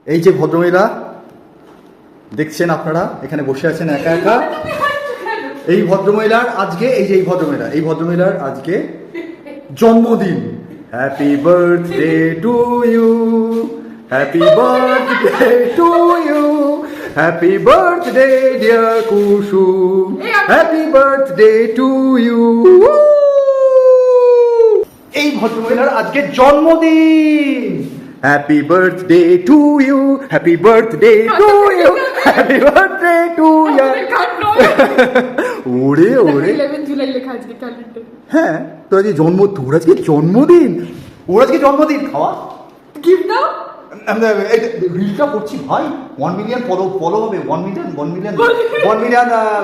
এই যে ভদ্রমহিলা দেখছেন আপনারা এখানে বসে আছেন একা একা, এই ভদ্রমহিলার আজকে এই ভদ্রমহিলার আজকে জন্মদিন। Happy birthday to you, happy birthday to you, happy birthday dear Kusum, happy birthday to you. এই ভদ্রমহিলার আজকে জন্মদিন। Happy birthday to you, happy birthday to you, happy birthday to you. ওরে ওরে 11 জুলাই লেখা আজকে ক্যালেন্ডার। হ্যাঁ, তোর আজকে জন্মদিন খাওয়া গিফট দাও। রিলটা করছি ভাই, 1 মিলিয়ন ফলো হবে, 1 মিলিয়ন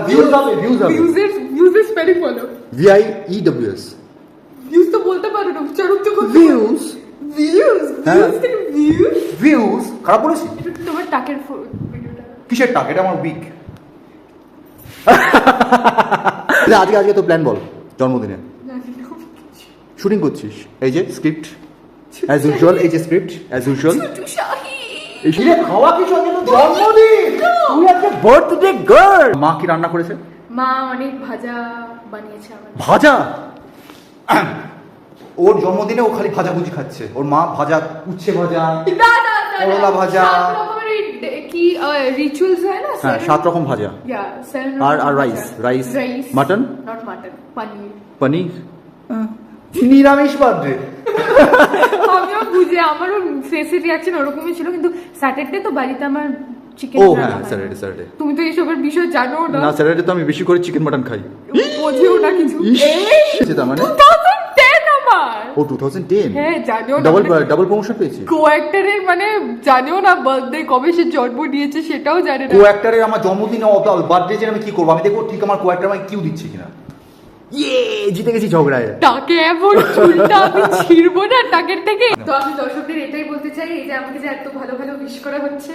ভিউজ হবে। ভিউজের স্পেলিং বলো। VIEWS ভিউজ তো বলতে পারো না, উচ্চারণ তো করতে ভিউজ হ্যাঁ। ভিউজ খারাপ বলেছি? তোমার টাকের ভিডিওটা কিসের টাক? এটা আমার উইক। আজকে তো প্ল্যান বল জন্মদিনে। শুটিং করছিস? এই যে স্ক্রিপ্ট অ্যাজ ইউজুয়াল, এখানে খাওয়া কিছু জন্মদিন, তুই একটা বার্থডে গার্ল। মা কি রান্না করেছে? মা অনেক ভাজা বানিয়েছে আমার। ভাজা? ওর জন্মদিনে ও খালি ভাজাভুজি খাচ্ছে। ওর মা ভাজা, উচ্ছে ভাজা, করলা ভাজা, কি রিচুয়ালস হয় না? হ্যাঁ 7 রকম ভাজা। আর রাইস মাটন, নট মাটন, পনির। নিরামিষ বার্থডে। আমিও বুঝে, আমারও ফেসের রিঅ্যাকশন ওরকমই ছিল, কিন্তু স্যাটারডে তো বাড়িতে আমার চিকেন। ও হ্যাঁ, স্যাটারডে। তুমি তো এইসবের বিষয় জানো না। না, স্যাটারডে তো আমি বেশি করে চিকেন মাটন খাই। বোঝেও না কিছু। তার মানে 2010 আমার। ও 2010? হ্যাঁ জানিও না। ডাবল প্রমোশন পেয়েছি। কো অ্যাক্টরের মানে জানিও না বার্থডে কবে সে জন্ম নিয়েছে সেটাও জানে না। কো অ্যাক্টরের আমার জন্মদিনে বার্থডে যে আমি কি করব? আমি দেখবো ঠিক আমার কো অ্যাক্টর আমাকে কিউ দিচ্ছে কিনা। জিতে গেছি ঝগড়ায়। তাকে এমন চুলটা আমি ছিড়বো না টাকের থেকে। তো আমি দর্শকদের এটাই বলতে চাই, এই যে আমাকে যে এত ভালো ভালো উইশ করা হচ্ছে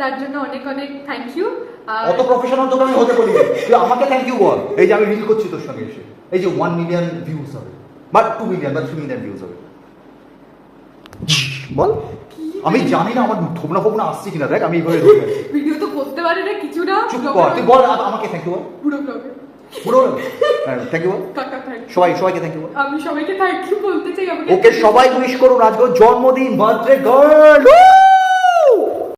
তার জন্য অনেক অনেক থ্যাংক ইউ। অত প্রফেশনাল তো আমি হতে বলি, তুই আমাকে থ্যাংক ইউ বল। এই যে আমি রিল করছি তোর সঙ্গে এসে, এই যে 1 মিলিয়ন ভিউজ হবে, বা 2 মিলিয়ন বা 3 মিলিয়ন ভিউজ হবে, বল। আমি জানি না আমার থোবনা ফোবনা আসছে কিনা, দেখ আমি এইভাবে ভিডিও তো করতে পারে না কিছু না। চুপ কর, তুই বল আমাকে থ্যাংক ইউ বল। পুরো থ্যাংক ইউ বল। সবাইকে থ্যাংক ইউ বল। আমি সবাইকে থ্যাংক ইউ বলতে চাই। আমাকে ওকে সবাই উইশ করুন আজকে জন্মদিন, বার্থডে গার্ল।